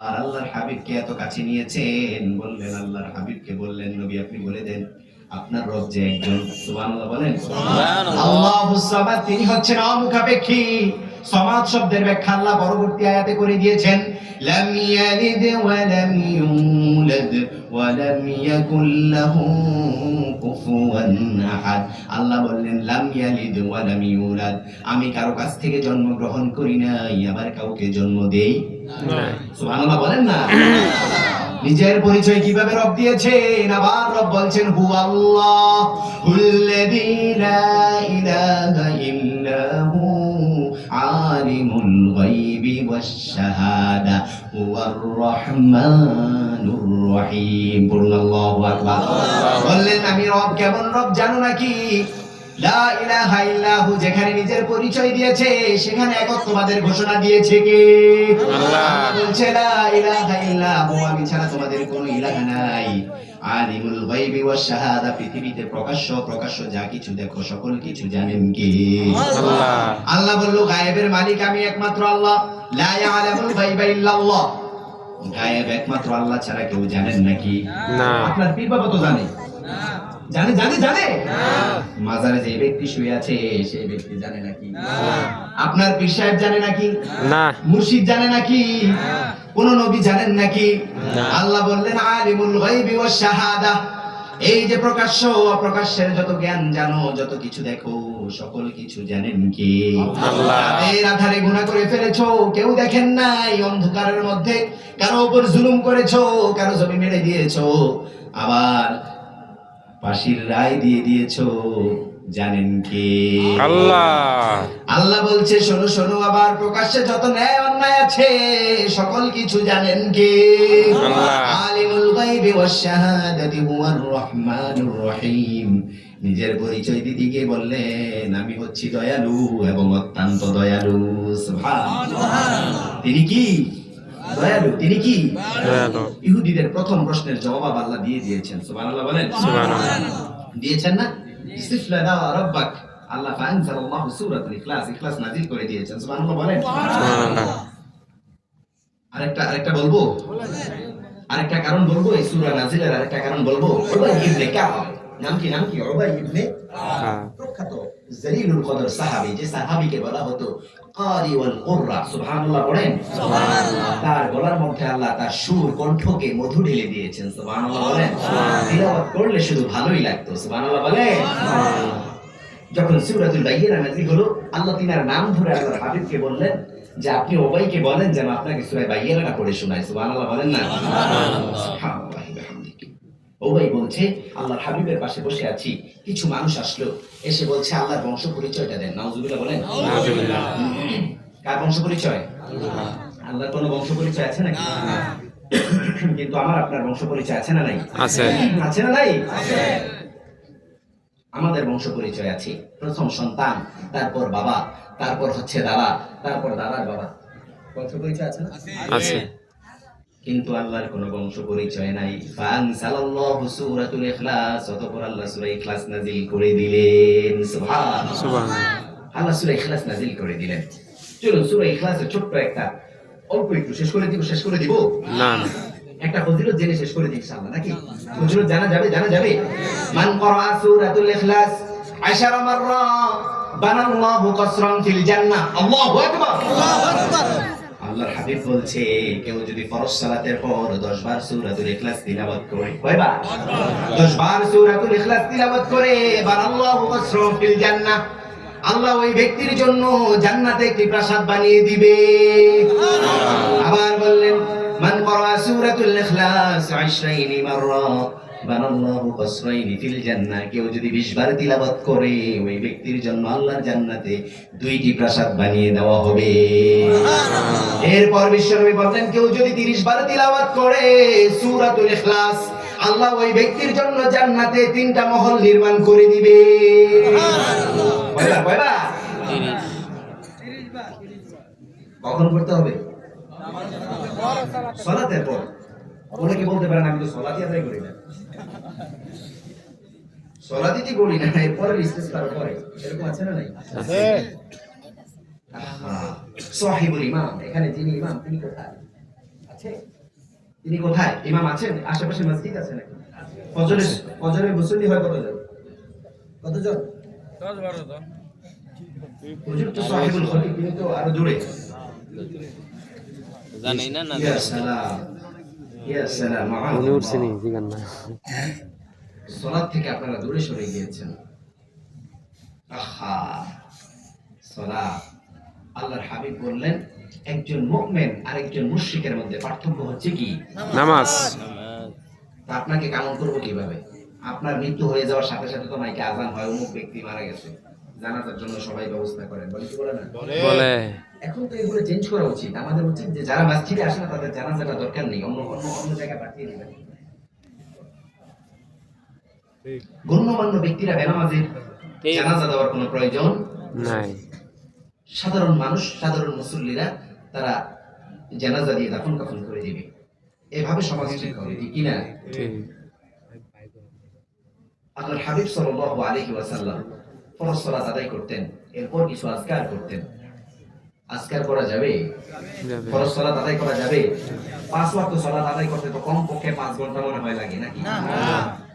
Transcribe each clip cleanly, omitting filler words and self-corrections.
আর আল্লাহর হাবিবকে এত কাছে নিয়েছেন, বললেন আল্লাহর হাবিবকে বললেন, নবী আপনি বলে দেন আপনার রব যে একজন। সুবহানাল্লাহ বলেন। আল্লাহুস সামাদ, তিনি হচ্ছেন অমুখাপেক্ষী। সামাদ শব্দের ব্যাখ্যা আল্লাহ পরবর্তী আয়াতে করে দিয়েছেন, লাম ইয়ালিদ ওয়া লাম ইউলাদ ওয়া লাম ইয়াকুল লাহু কুফুয়ান আহাদ। আল্লাহ বললেন লাম ইয়ালিদ ওয়া লাম ইউলাদ, আমি কারো কাছ থেকে জন্মগ্রহণ করি নাই, আবার কাউকে জন্ম দেই না। সুবহানাল্লাহ বলেন না। নিজের পরিচয় কিভাবে রব দিয়েছেন? আবার রব বলছেন হু আল্লাহ হুল্লাযী লা ইলাহা ইল্লা হু আলিমুল গায়বি ওয়াশ শাহাদা হুয়ার রহমানুর রহিম। আল্লাহু আকবার। বললেন আমি রব। কেমন রব জানো নাকি? লা ইলাহা ইল্লাহু, যেখানে নিজের পরিচয় দিয়েছে সেখানে একত্ববাদের ঘোষণা দিয়েছে কে? আল্লাহ। বলছে লা ইলাহা ইল্লাহু, আমি ছাড়া তোমাদের কোনো ইলাহ নাই। আলিমুল গায়বি ওয়াশ শাহাদা, পৃথিবীতে প্রকাশ্য যা কিছু দেখো সকল কিছু জানেন কে? আল্লাহ। আল্লাহ বলল গায়েবের মালিক আমি একমাত্র আল্লাহ। লা ইয়ালামুল গায়বা ইল্লাল্লাহ, গায়েব একমাত্র আল্লাহ ছাড়া কেউ জানেন নাকি? না। আপনার পীর বাবা তো জানে। জানে জানে জানে মাজারে যে ব্যক্তি শুয়ে আছে সেই ব্যক্তি জানে নাকি? আপনার পীর সাহেব জানে নাকি? না। মুর্শিদ জানে নাকি? কোন নবী জানেন নাকি? আল্লাহ বললেন আলিমুল গায়বি ওয়াশ শাহাদা, এই যে প্রকাশ্য অপ্রকাশ্যের যত জ্ঞান জানো, যত কিছু দেখো সকল কিছু জানেন কে? আল্লাহ। রাতের আধারে গুনাহ করে ফেলেছো, কেউ দেখেন নাই। অন্ধকারের মধ্যে কারো উপর জুলুম করেছো, কারো জমি মেরে দিয়েছো, আবার ফাঁসির রায় দিয়ে দিয়েছো, জানেন কে? আল্লাহ। আল্লাহ বলছে শোনো শোনো, আবার প্রকাশ্যে যত ন্যায় অন্যায় আছে সকল কিছু জানেন কে? আল্লাহ। আলিমুল গায়বি ওয়াশ শাহাদাতি হুয়ার রহমানুর রহিম। নিজের পরিচয় দিতে গিয়ে বললেন আমি হচ্ছি দয়ালু এবং অত্যন্ত দয়ালু। সুবহানাল্লাহ। তিনি কি? দয়ালু। তিনি কি? দয়ালু। ইহুদিদের প্রথম প্রশ্নের জবাব আল্লাহ দিয়ে দিয়েছেন। সুবহানাল্লাহ বলেন। সুবহানাল্লাহ। দিয়েছেন না? ইস্তিফলানা রাব্বাক, আল্লাহ ফানজালাল্লাহু সূরাতুল ইখলাস, ইখলাস নাযিল করে দিয়েছেন। সুবহানাল্লাহ বলেন। সুবহানাল্লাহ। আরেকটা বলবো, আরেকটা কারণ বলবো, এই সূরা নাযিলের আরেকটা কারণ বলবো। উবাই ইবনে কাব, নাম কি? উবাই ইবনে প্রখ্যাত জলিলুল কদর সাহাবী, যে সাহাবীকে বলা হতো কারি ওয়াল কুররা। সুবহানাল্লাহ পড়েন। সুবহানাল্লাহ। তার গলার মধ্যে আল্লাহ তার সুর কণ্ঠকে মধু ঢেলে দিয়েছেন। সুবহানাল্লাহ বলেন। তিলাওয়াত করলে শুধু ভালোই লাগতো। সুবহানাল্লাহ বলেন। যখন সূরাতুল বাইয়িনা নাযিল হলো, আল্লাহ তিনার নাম ধরে আল্লাহর হাবিবকে বললেন যে আপনি উবাইকে বলেন যেন আপনাকে সূরা বাইয়িনা পড়ে শোনায়। সুবহানাল্লাহ বলেন না? সুবহানাল্লাহ। উবাই বলছে আল্লাহর হাবিবের পাশে বসে আছি, কিছু মানুষ আসলো, এসে বলছে আল্লাহর বংশ পরিচয়টা দেন। নাউজুবিল্লাহ বলেন। নাউজুবিল্লাহ। কার বংশ পরিচয়? আল্লাহর কোনো বংশ পরিচয় আছে নাকি? কিন্তু আমার আপনার বংশ পরিচয় আছে না নাই? আছে। আছে না নাই? আছে। আমাদের বংশ পরিচয় আছে। প্রথম সন্তান, তারপর বাবা, তারপর হচ্ছে দাদা, তারপর দাদার বাবা। বংশ পরিচয় আছে না? আছে। কিন্তু আল্লাহর কোনো বংশ পরিচয় নাই। ফানসালাল্লাহু সূরাতুল ইখলাস, অতঃপর আল্লাহ সূরা ইখলাস নাযিল করে দিলেন। সুবহানাল্লাহ। সুবহানাল্লাহ। আল্লাহ সূরা ইখলাস নাযিল করে দিলেন। চলুন সূরা ইখলাসের ছোট্ট একটা অল্প একটু শেষ করে দিব না, একটা ফজিলত জেনে শেষ করে দিই ইনশাআল্লাহ, নাকি? ফজিলত জানা যাবে। মান ক্বারা সূরাতুল ইখলাস 10 মাররা বানাল্লাহু কসরান ফিল জান্নাহ। আল্লাহু আকবার। আল্লাহু আকবার। আল্লাহর হাবিব বলছে কেউ যদি ফরজ সালাতের পর 10 বার সূরাতুল ইখলাস তিলাওয়াত করে, কয়বার? 10 বার সূরাতুল ইখলাস তিলাওয়াত করে, বানাল্লাহু কসরান ফিল জান্নাহ, আল্লাহ ওই ব্যক্তির জন্য জান্নাতে একটি প্রাসাদ বানিয়ে দিবে। আবার বললেন মান ক্বারা সূরাতুল ইখলাস 20 মাররা বানাল্লাহু কসরাইনি ফিল জান্নাহ, কেউ যদি 20 বার তিলাওয়াত করে ওই ব্যক্তির জন্য আল্লাহর জান্নাতে 2টি প্রাসাদ বানিয়ে দেওয়া হবে। এরপর বিশ্বনবী বলেন কেউ যদি 30 বার তিলাওয়াত করে সূরাতুল ইখলাস, আল্লাহ ওই ব্যক্তির জন্য জান্নাতে 3টা মহল নির্মাণ করে দিবে। কয়বার? 30 বার। কখন করতে হবে? সালাতের পর। অনেকে বলতে পারেন আমি তো সালাতই আদায় করি না, সালাতই করি না, এরপরে ইস্তেগফার করে, এরকম আছে না নাই? আছে। সাহিবুল ইমাম, এখানে যিনি ইমাম তিনি কোথায়? আছে? তিনি কোথায়? ইমাম আছেন? আশেপাশে মসজিদ আছে নাকি? ফজরের মুসল্লি হয় কতজন? কতজন? 10-12 জন। হুজুর তো সাহেবুল খতিব, তিনি তো আরো দূরে। জানেই না না ইয়া সালাম, ইয়া সালাম। উনি উঠছেনি জিগান না। সালাত থেকে আপনারা দূরে সরে গিয়েছেন। আহা, সালাত। আল্লাহর হাবিব বললেন একজন মুমিন আর একজন মুশরিকের মধ্যে পার্থক্য হচ্ছে কি? নামাজ। তা আপনাকে কামল করবো কিভাবে? আপনার মৃত্যু হয়ে যাওয়ার সাথে সাথে তো মাইকে আজান হয়, অমুক ব্যক্তি মারা গেছে, জানাজার জন্য সবাই ব্যবস্থা করেন, বলে কি বলে না? বলে এখন তো এগুলো চেঞ্জ করা উচিত। আমাদের উচিত যে যারা মসজিদে আসে না তাদের জানাজাটা দরকার নেই, অন্য অন্য অন্য জায়গায় পাঠিয়ে দিবেন। গণ্যমান্য ব্যক্তিরা বেনামাজির জানাজা দেওয়ার কোনো প্রয়োজন নাই। সাধারণ মানুষ, সাধারণ মুসল্লিরা তারা জানাজা দিয়ে দাফন কাফন করে দিবে। এভাবে সমাজ ঠিক হবে, ঠিক কিনা? ঠিক। আল্লাহর হাবিব সাল্লাল্লাহু আলাইহি ওয়াসাল্লাম ফরজ সালাত আদায় করতেন, এরপর কিছু আজকার করতেন। আজকার করা যাবে? যাবে। ফরজ সালাত আদায় করা যাবে? 5 ওয়াক্ত সালাত আদায় করতে তো কম পক্ষে 5 ঘন্টা মনে হয় লাগে নাকি?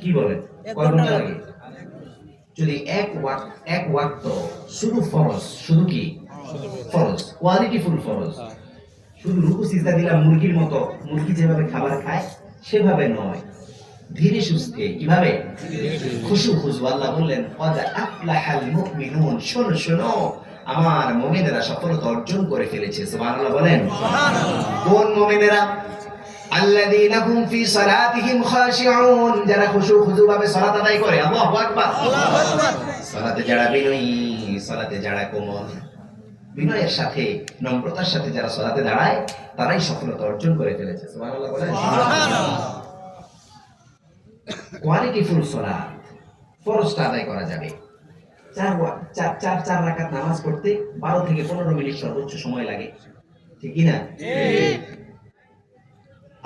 কি বলেন, কয় ঘন্টা লাগে? যদি এক ওয়াক্ত শুধু ফরজ, শুধু কি ফরজ, কোয়ালিটি ফুল ফরজ, শুধু রুকু সিজদা দিলাম মুরগির মতো, মুরগি যেভাবে খাবার খায় সেভাবে নয়, ধীরে সুস্থে। কিভাবে? খুশু খুশু। আল্লাহ বললেন ক্বাদ আফলাহাল মুমিনুন, শোনো শোনো, আমার মুমিনেরা সফলতা অর্জন করে ফেলেছে। সুবহানাল্লাহ বলেন। কোন মুমিনেরা? আল্লাযীনা হুম ফি সালাতিহিম খাশিউন, যারা খুশু খুশু ভাবে সালাত আদায় করে। আল্লাহু আকবার। সালাতে যারা বিনয়ী, সালাতে যারা কোমল, বিনয়ের সাথে নম্রতার সাথে যারা সালাতে দাঁড়ায় তারাই সফলতা অর্জন করে ফেলেছে। সুবহানাল্লাহ বলেন। কোয়ালিটি ফুল সালাত, ফরজটা আদায় করা যাবে। 4 রাকাত নামাজ পড়তে 12 থেকে 15 মিনিট সর্বোচ্চ সময় লাগে, ঠিক কি না?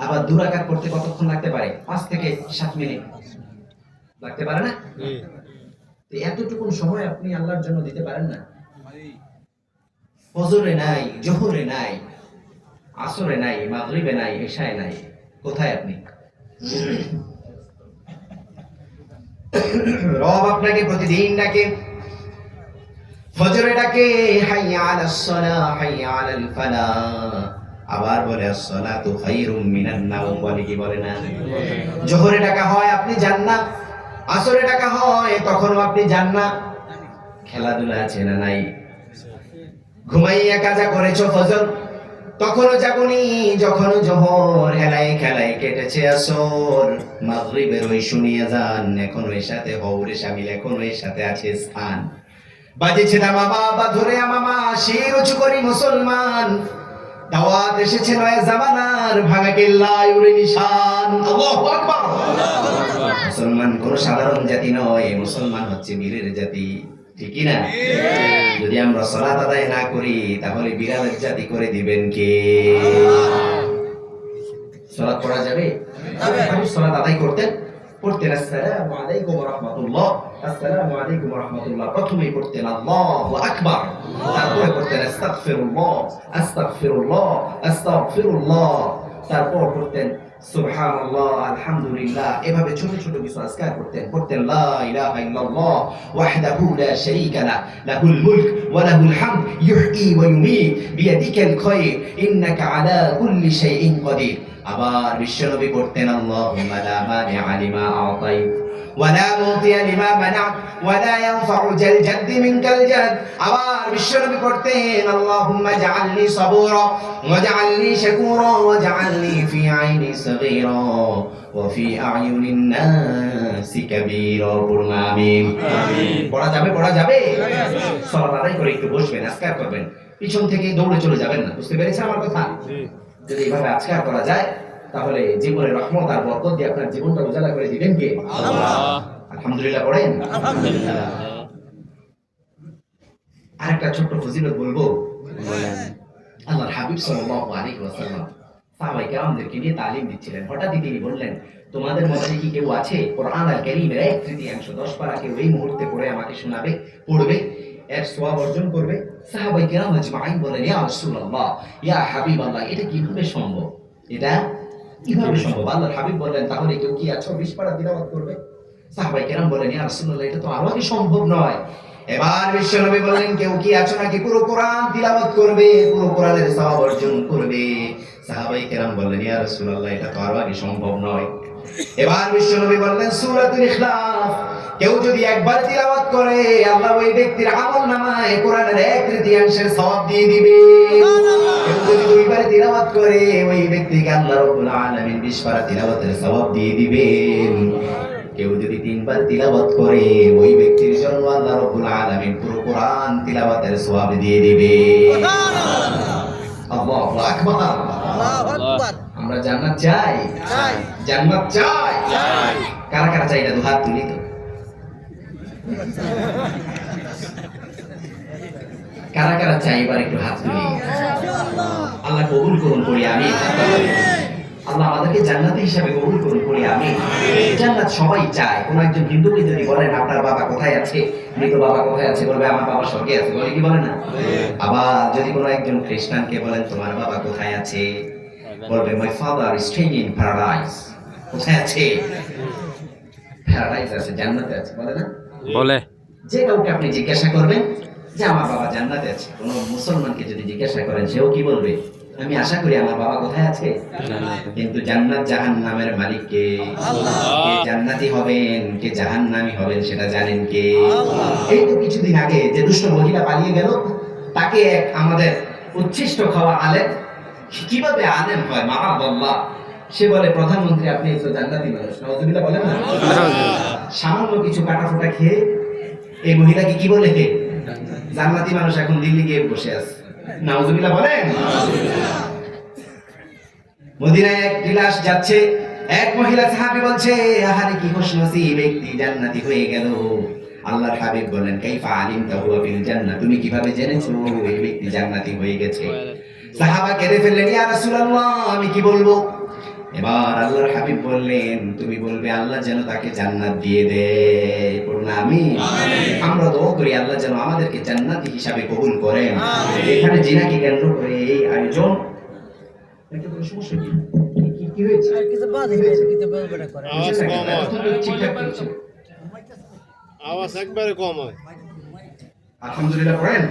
আবার 2 রাকাত পড়তে কতক্ষণ লাগতে পারে? 5 থেকে 7 মিনিট লাগতে পারে না? তো এতটুকু সময় আপনি আল্লাহর জন্য দিতে পারেন না? ফজরে নাই, জোহরে নাই, আসরে নাই, মাগরিবে নাই, এশায় নাই, কোথায় আপনি? রব আপনাকে প্রতিদিন ডাকে, ফজরে ডাকে হাইয়া আলাস সালাহ, হাইয়া আলাল ফালাহ, আবার বলে as-সালাতু খায়রুম মিনান নাওম, বলে কি বলে না? জোহরে ডাকা হয় আপনি যান না, আসরে ডাকা হয় তখনও আপনি যান না। খেলাধুলা আছে না নাই? ঘুমাইয়া কাজা করেছো ফজর, তখনও যাবনি, যখন জোহর হেলায় খেলায় কেটেছে আসর, মাগরিবের ওই শুনিয়ে যান, এখন ওই সাথে হৌরে শামিল, এখন ওই সাথে আছে স্থান। বাজেছে দামা বাবা ধরে আমামা, শির উঁচু করি মুসলমান, দাওয়াত এসেছে নয় জামানার, ভাঙা কেল্লায় উড়ে নিশান। আল্লাহু আকবার। মুসলমান কোন সাধারণ জাতি নয়, মুসলমান হচ্ছে বীরের জাতি, ঠিক না? যদি আমরা সালাত আদায় না করি তাহলে বিড়ালের জাতি করে দিবেন কে? সালাত পড়া যাবে? আপনি সালাত আদায় পড়তেন আসসালামু আলাইকুম ওয়া রাহমাতুল্লাহ, আসসালামু আলাইকুম ওয়া রাহমাতুল্লাহ, প্রথমেই পড়তেন আল্লাহু আকবার, তারপরে পড়তেন আস্তাগফিরুল্লাহ, আস্তাগফিরুল্লাহ, আস্তাগফিরুল্লাহ, তারপর পড়তেন সুবহানাল্লাহ, আলহামদুলিল্লাহ। এভাবে ছোট ছোট কিছু আজকার পড়তেন লা ইলাহা ইল্লাল্লাহ ওয়াহদাহু লা শারীকা লাহু, লাহুল মুলক ওয়া লাহুল হামদ, ইউহয়ী ওয়া ইউমীত, বিয়াদিকাল খায়র, ইন্নাকা আলা কুল্লি শাইইন কাদির। আবার বিশ্বনবী পড়তেন আল্লাহুম্মা লা মানিআ লিমা আ'তাইত ওয়া লা মুতিআ লিমা মানা'ত ওয়া লা ইয়ানফা'ু জাল জাদ্দি মিনকাল জাদ। আবার বিশ্বনবী পড়তেন আল্লাহুম্মা জাআলনি সাবুরা ওয়া জাআলনি শাকুরা ওয়া জাআলনি ফি আইনি সাগীরা ওয়া ফি আ'য়ুনিন নাসি কাবীরা। পড়ুন আমিন। পড়া যাবে? পড়া যাবে। সালাত আদায় করে একটু বসবেন, আজকার করবেন, পিছন থেকে দৌড়ে চলে যাবেন না। বুঝতে পেরেছেন আমার কথা? যদি এইভাবে আজকার করা যায় তাহলে জীবনের রহমত আর বরকত দিয়ে আপনার জীবনটা উজালা করে দিবেন কে? আল্লাহ। আলহামদুলিল্লাহ পড়েন। আলহামদুলিল্লাহ। আরেকটা ছোট্ট ফজিলত বলবো। আল্লাহর হাবিব সাল্লাল্লাহু আলাইহি ওয়াসাল্লাম সাহাবায়ে কেরামদেরকে নিয়ে তালিম দিচ্ছিলেন। হঠাৎই তিনি বললেন, তোমাদের মধ্যে কি কেউ আছে কোরআন আল কারীমের 1/3 10 পারা কেউ এই মুহূর্তে পড়ে আমাকে শোনাবে, পড়বে, এর সওয়াব অর্জন করবে? সাহাবায়ে কেরাম আজমাইন বলেন, ইয়া রাসূলুল্লাহ, ইয়া হাবিবাল্লাহ, এটা কিভাবে সম্ভব? এটা কিভাবে সম্ভব? আল্লাহর হাবিব বললেন, তাহলে কেউ কি 20 পারা তিলাওয়াত করবে? সাহাবায়ে কেরাম বলেন, ইয়া রাসূলুল্লাহ, এটা তো আরো আগে সম্ভব নয়। এবার বিশ্বনবী বললেন, কেউ কি আছো নাকি পুরো কোরআন তিলাওয়াত করবে, পুরো কোরআনের সওয়াব অর্জন করবে? সাহাবায়ে কেরাম বললেন, ইয়া রাসূলুল্লাহ, এটা তো আরো আগে সম্ভব নয়। এবার বিশ্বনবী বললেন, সূরাতুল ইখলাস কেউ যদি একবার তিলাওয়াত করে, আল্লাহ ওই ব্যক্তির আমলনামায় কোরআনের 1/3 সওয়াব দিয়ে দিবে। কেউ যদি 2 বার তিলাওয়াত করে, ওই ব্যক্তিকে আল্লাহ রাব্বুল আলামিন 20 বার তিলাওয়াতের সওয়াব দিয়ে দিবেন। কেউ যদি 3 বার তিলাওয়াত করে, ওই ব্যক্তির জন্য আল্লাহ রাব্বুল আলামিন পুরো কোরআন তিলাওয়াতের সওয়াব দিয়ে দিবে। আল্লাহু আকবার। আমরা জান্নাত চাই, জান্নাত চাই। কারা কারা চাই? এটা দুহাত তুলি তো। কারা কারা চাই? এবার একটু হাত তুলি। আল্লাহ কবুল করুন, পড়ি আমিন। আল্লাহ আমাদেরকে জান্নাতি হিসাবে কবুল করুন, পড়ি আমিন। জান্নাত সবাই চায়। কোন একজন হিন্দুকে যদি বলেন, আপনার বাবা কোথায় আছে, মৃত বাবা কোথায় আছে, বলবে আমার বাবা স্বর্গে আছে, বলে কি বলে না? আবার যদি কোনো একজন খ্রিস্টানকে বলেন, তোমার বাবা কোথায় আছে, বলবে my father is staying in paradise. কোথায় আছে? প্যারাডাইস আছে, জান্নাতে আছে, বলে না? বলে। যে কাউকে আপনি জিজ্ঞাসা করবেন যে আমার বাবা জান্নাতে আছে, কোন মুসলমানকে যদি জিজ্ঞাসা করেন, সেও কি বলবে? আমি আশা করি আমার বাবা কোথায় আছে। কিন্তু জান্নাত জাহান্নামের মালিক কে? কে জান্নাতি হবেন, কে জাহান্নামী হবেন, সেটা জানেন কে? এই তো কিছুদিন আগে যে দুষ্ট মহিলা পালিয়ে গেল, তাকে এক আমাদের উচ্ছিষ্ট খাওয়া আলেম, কিভাবে আলেম হয় মাআল্লাহ, সে বলে, প্রধানমন্ত্রী আপনি তো জান্নাতি মানুষ, নাউজুবিল্লাহ বলেন না? সামান্য কিছু কাটাফোটা খেয়ে এই মহিলাকে কি বলে, জান্নাতি মানুষ, এখন দিল্লি গিয়ে বসে আছে। নাউজুবিল্লাহ বলেন। মদিনায় এক বিলাস যাচ্ছে, এক মহিলা সাহাবী বলছে, আহারে কি খুশনসিব ব্যক্তি, জান্নাতি হয়ে গেল। আল্লাহর হাবিব বলেন, কাইফা আলিমতা হুয়া ফিল জান্নাহ, তুমি কিভাবে জেনেছো এই ব্যক্তি জান্নাতি হয়ে গেছে? সাহাবা কেঁদে ফেললেন, ইয়া রাসূলুল্লাহ, আমি কি বলবো? এবার আল্লাহর হাবিব বললেন, তুমি বলবে আল্লাহ যেন তাকে জান্নাত দিয়ে দেয়। বলুন আমিন। আমরা দোয়া করি আল্লাহ যেন আমাদেরকে জান্নাতি হিসাবে কবুল করেন। এখানে জিনাকে কেন্দ্র করে এই আয়োজন, একটা কোনো সমস্যা কি? কি হয়েছে? কিছু বাদ হয়েছে, কিছু বলবো করে। ঠিকঠাক করছে। আওয়াজ একবারে কম হয়। আলহামদুলিল্লাহ পড়েন।